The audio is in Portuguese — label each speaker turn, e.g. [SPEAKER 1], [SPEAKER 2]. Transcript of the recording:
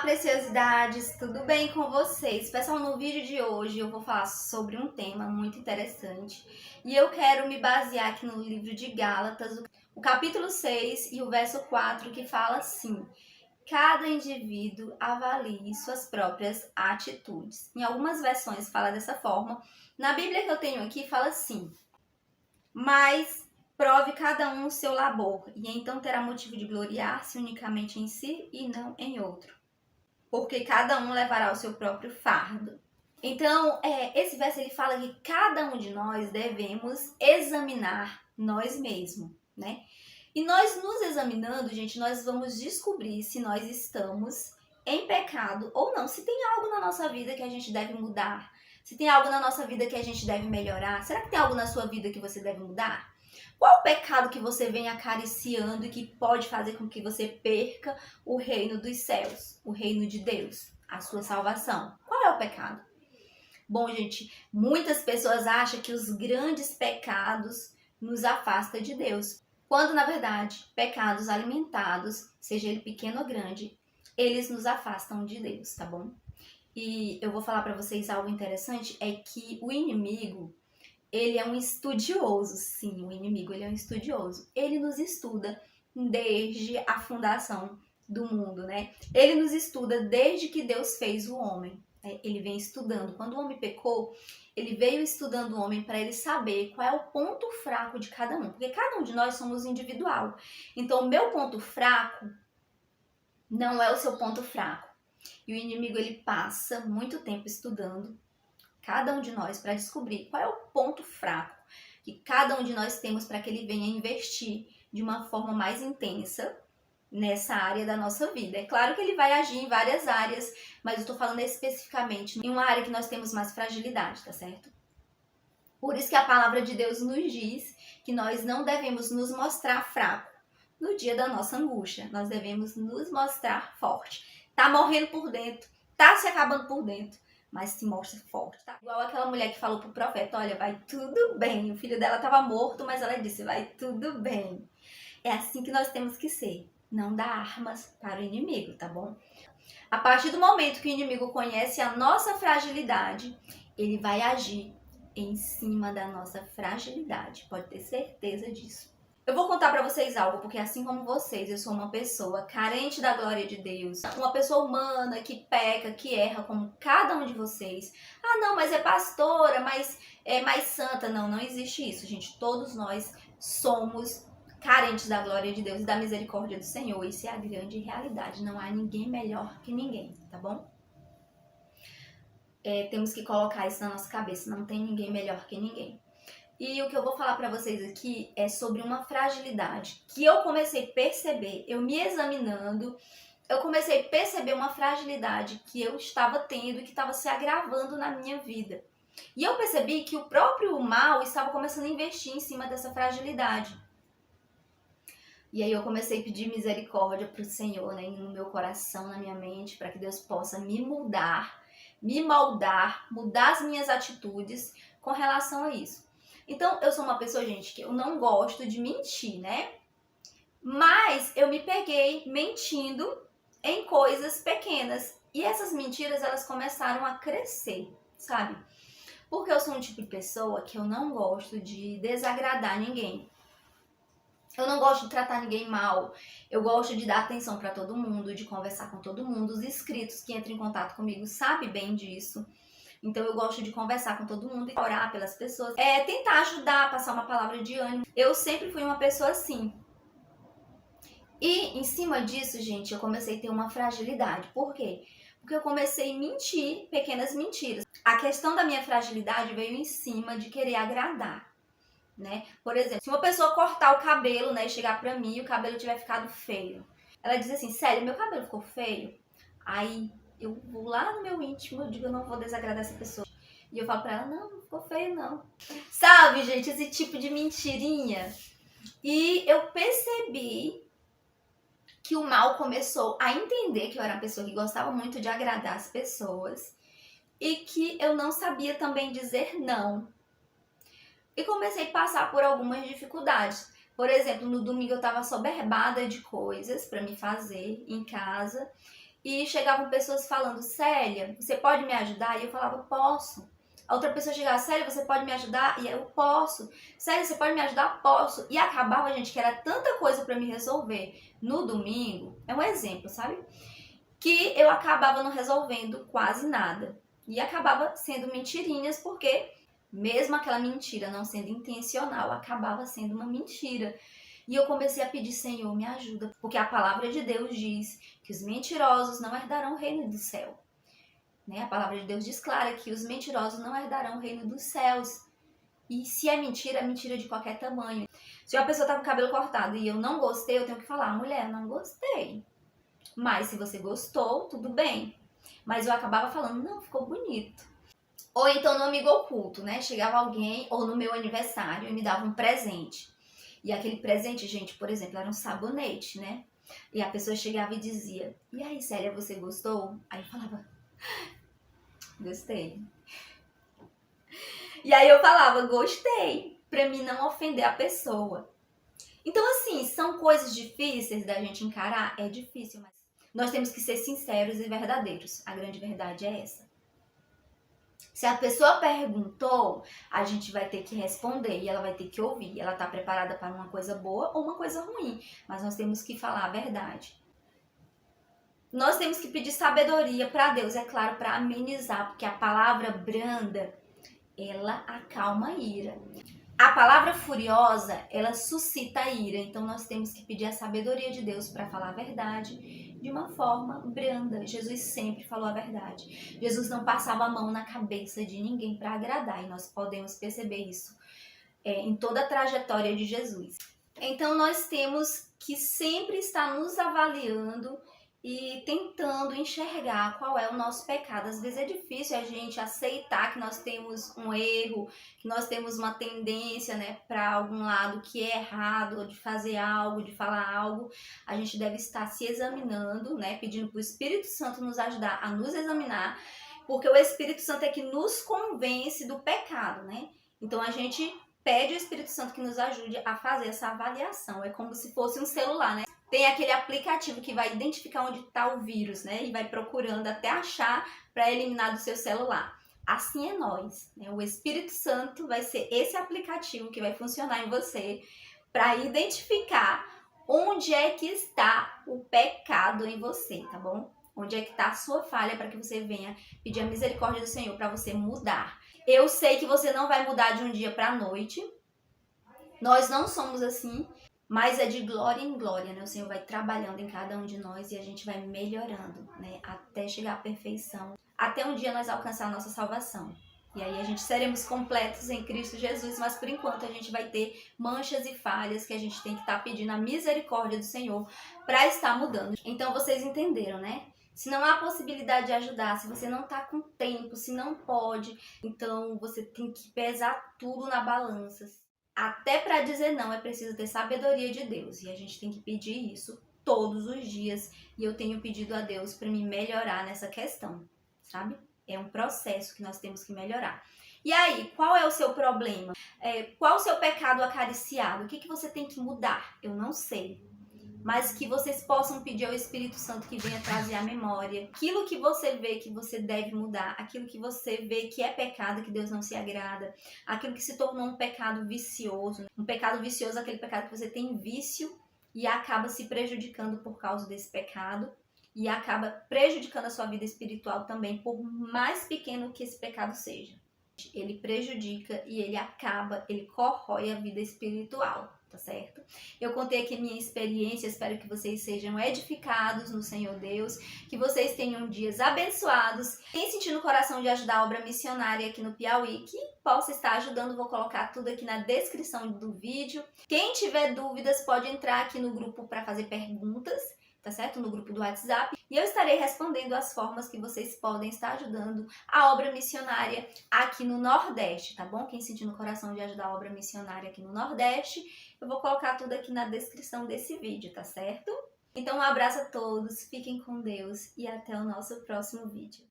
[SPEAKER 1] preciosidades, tudo bem com vocês? Pessoal, no vídeo de hoje eu vou falar sobre um tema muito interessante e eu quero me basear aqui no livro de Gálatas, o capítulo 6 e o verso 4, que fala assim: cada indivíduo avalie suas próprias atitudes. Em algumas versões fala dessa forma, na Bíblia que eu tenho aqui fala assim: mas prove cada um o seu labor, e então terá motivo de gloriar-se unicamente em si e não em outro, porque cada um levará o seu próprio fardo. Então, esse verso ele fala que cada um de nós devemos examinar nós mesmos, né? E nós nos examinando, gente, nós vamos descobrir se nós estamos em pecado ou não, se tem algo na nossa vida que a gente deve mudar, se tem algo na nossa vida que a gente deve melhorar. Será que tem algo na sua vida que você deve mudar? Qual o pecado que você vem acariciando e que pode fazer com que você perca o reino dos céus, o reino de Deus, a sua salvação? Qual é o pecado? Bom, gente, muitas pessoas acham que os grandes pecados nos afastam de Deus, quando na verdade, pecados alimentados, seja ele pequeno ou grande, eles nos afastam de Deus, tá bom? E eu vou falar para vocês algo interessante, é que o inimigo, ele é um estudioso, sim, o inimigo, ele é um estudioso. Ele nos estuda desde a fundação do mundo, né? Ele nos estuda desde que Deus fez o homem. Ele vem estudando. Quando o homem pecou, ele veio estudando o homem para ele saber qual é o ponto fraco de cada um. Porque cada um de nós somos individual. Então, o meu ponto fraco não é o seu ponto fraco. E o inimigo, ele passa muito tempo estudando cada um de nós para descobrir qual é o ponto fraco que cada um de nós temos para que ele venha investir de uma forma mais intensa nessa área da nossa vida. É claro que ele vai agir em várias áreas, mas eu estou falando especificamente em uma área que nós temos mais fragilidade, tá certo? Por isso que a palavra de Deus nos diz que nós não devemos nos mostrar fraco no dia da nossa angústia. Nós devemos nos mostrar forte. Tá morrendo por dentro, tá se acabando por dentro, mas se mostra forte, tá? Igual aquela mulher que falou pro profeta: olha, vai tudo bem. O filho dela estava morto, mas ela disse: vai tudo bem. É assim que nós temos que ser. Não dar armas para o inimigo, tá bom? A partir do momento que o inimigo conhece a nossa fragilidade, ele vai agir em cima da nossa fragilidade. Pode ter certeza disso. Eu vou contar pra vocês algo, porque assim como vocês, eu sou uma pessoa carente da glória de Deus, uma pessoa humana que peca, que erra, como cada um de vocês. Ah, não, mas é pastora, mas é mais santa. Não, não existe isso, gente. Todos nós somos carentes da glória de Deus e da misericórdia do Senhor. Isso é a grande realidade. Não há ninguém melhor que ninguém, tá bom? Temos que colocar isso na nossa cabeça. Não tem ninguém melhor que ninguém. E o que eu vou falar para vocês aqui é sobre uma fragilidade que eu comecei a perceber, eu me examinando, eu comecei a perceber uma fragilidade que eu estava tendo e que estava se agravando na minha vida. E eu percebi que o próprio mal estava começando a investir em cima dessa fragilidade. E aí eu comecei a pedir misericórdia para o Senhor, né, no meu coração, na minha mente, para que Deus possa me mudar, me moldar, mudar as minhas atitudes com relação a isso. Então, eu sou uma pessoa, gente, que eu não gosto de mentir, né? Mas eu me peguei mentindo em coisas pequenas. E essas mentiras, elas começaram a crescer, sabe? Porque eu sou um tipo de pessoa que eu não gosto de desagradar ninguém. Eu não gosto de tratar ninguém mal. Eu gosto de dar atenção para todo mundo, de conversar com todo mundo. Os inscritos que entram em contato comigo sabem bem disso. Então eu gosto de conversar com todo mundo e orar pelas pessoas. Tentar ajudar, passar uma palavra de ânimo. Eu sempre fui uma pessoa assim. E em cima disso, gente, eu comecei a ter uma fragilidade. Por quê? Porque eu comecei a mentir pequenas mentiras. A questão da minha fragilidade veio em cima de querer agradar, né? Por exemplo, se uma pessoa cortar o cabelo, né, e chegar pra mim e o cabelo tiver ficado feio, ela diz assim: sério, meu cabelo ficou feio? Aí eu vou lá no meu íntimo, eu digo: eu não vou desagradar essa pessoa. E eu falo pra ela: não, não ficou feio não. Sabe, gente, esse tipo de mentirinha. E eu percebi que o mal começou a entender que eu era uma pessoa que gostava muito de agradar as pessoas e que eu não sabia também dizer não. E comecei a passar por algumas dificuldades. Por exemplo, no domingo eu estava soberbada de coisas para me fazer em casa. e chegavam pessoas falando, Célia, você pode me ajudar? E eu falava, posso. A outra pessoa chegava, Célia, você pode me ajudar? E eu, posso. Célia, você pode me ajudar? Posso. E acabava, gente, que era tanta coisa para me resolver no domingo, é um exemplo, sabe? Que eu acabava não resolvendo quase nada. E acabava sendo mentirinhas, porque mesmo aquela mentira não sendo intencional, acabava sendo uma mentira. E eu comecei a pedir, Senhor, me ajuda, porque a palavra de Deus diz que os mentirosos não herdarão o reino do céu. Né? A palavra de Deus diz clara que os mentirosos não herdarão o reino dos céus. E se é mentira de qualquer tamanho. Se uma pessoa tá com o cabelo cortado e eu não gostei, eu tenho que falar, mulher, não gostei. Mas se você gostou, tudo bem. Mas eu acabava falando, não, ficou bonito. Ou então no amigo oculto, né? Chegava alguém, ou no meu aniversário, e me dava um presente. E aquele presente, gente, por exemplo, era um sabonete, né? E a pessoa chegava e dizia, e aí, Célia, você gostou? Aí eu falava, gostei. E aí eu falava, gostei, pra mim não ofender a pessoa. Então, assim, são coisas difíceis da gente encarar? É difícil, mas nós temos que ser sinceros e verdadeiros. A grande verdade é essa. Se a pessoa perguntou, a gente vai ter que responder e ela vai ter que ouvir. Ela está preparada para uma coisa boa ou uma coisa ruim, mas nós temos que falar a verdade. Nós temos que pedir sabedoria para Deus, é claro, para amenizar, porque a palavra branda, ela acalma a ira. A palavra furiosa, ela suscita a ira, então nós temos que pedir a sabedoria de Deus para falar a verdade de uma forma branda. Jesus sempre falou a verdade. Jesus não passava a mão na cabeça de ninguém para agradar, e nós podemos perceber isso em toda a trajetória de Jesus. Então nós temos que sempre estar nos avaliando e tentando enxergar qual é o nosso pecado. Às vezes é difícil a gente aceitar que nós temos um erro, que nós temos uma tendência, né, para algum lado que é errado, de fazer algo, de falar algo. A gente deve estar se examinando, né, pedindo para o Espírito Santo nos ajudar a nos examinar, porque o Espírito Santo é que nos convence do pecado, né? Então a gente pede o Espírito Santo que nos ajude a fazer essa avaliação. É como se fosse um celular, né? Tem aquele aplicativo que vai identificar onde está o vírus, né? E vai procurando até achar para eliminar do seu celular. Assim é nós, né? O Espírito Santo vai ser esse aplicativo que vai funcionar em você para identificar onde é que está o pecado em você, tá bom? Onde é que está a sua falha para que você venha pedir a misericórdia do Senhor para você mudar. Eu sei que você não vai mudar de um dia para a noite. Nós não somos assim. Mas é de glória em glória, né? O Senhor vai trabalhando em cada um de nós e a gente vai melhorando, né? Até chegar à perfeição. Até um dia nós alcançar a nossa salvação. E aí a gente seremos completos em Cristo Jesus, mas por enquanto a gente vai ter manchas e falhas que a gente tem que estar pedindo a misericórdia do Senhor para estar mudando. Então vocês entenderam, né? Se não há possibilidade de ajudar, se você não está com tempo, se não pode, então você tem que pesar tudo na balança. Até para dizer não é preciso ter sabedoria de Deus, e a gente tem que pedir isso todos os dias, e eu tenho pedido a Deus para me melhorar nessa questão, sabe? É um processo que nós temos que melhorar. E aí, qual é o seu problema? Qual o seu pecado acariciado? O que você tem que mudar? Eu não sei. Mas que vocês possam pedir ao Espírito Santo que venha trazer à memória aquilo que você vê que você deve mudar, aquilo que você vê que é pecado, que Deus não se agrada, aquilo que se tornou um pecado vicioso. Um pecado vicioso é aquele pecado que você tem vício e acaba se prejudicando por causa desse pecado e acaba prejudicando a sua vida espiritual também, por mais pequeno que esse pecado seja. Ele prejudica e ele corrói a vida espiritual. Tá certo? Eu contei aqui a minha experiência, espero que vocês sejam edificados no Senhor Deus, que vocês tenham dias abençoados. Quem sentir no coração de ajudar a obra missionária aqui no Piauí, que possa estar ajudando, vou colocar tudo aqui na descrição do vídeo. Quem tiver dúvidas pode entrar aqui no grupo para fazer perguntas, tá certo? No grupo do WhatsApp. E eu estarei respondendo as formas que vocês podem estar ajudando a obra missionária aqui no Nordeste, tá bom? Quem sentir no coração de ajudar a obra missionária aqui no Nordeste, eu vou colocar tudo aqui na descrição desse vídeo, tá certo? Então um abraço a todos, fiquem com Deus e até o nosso próximo vídeo.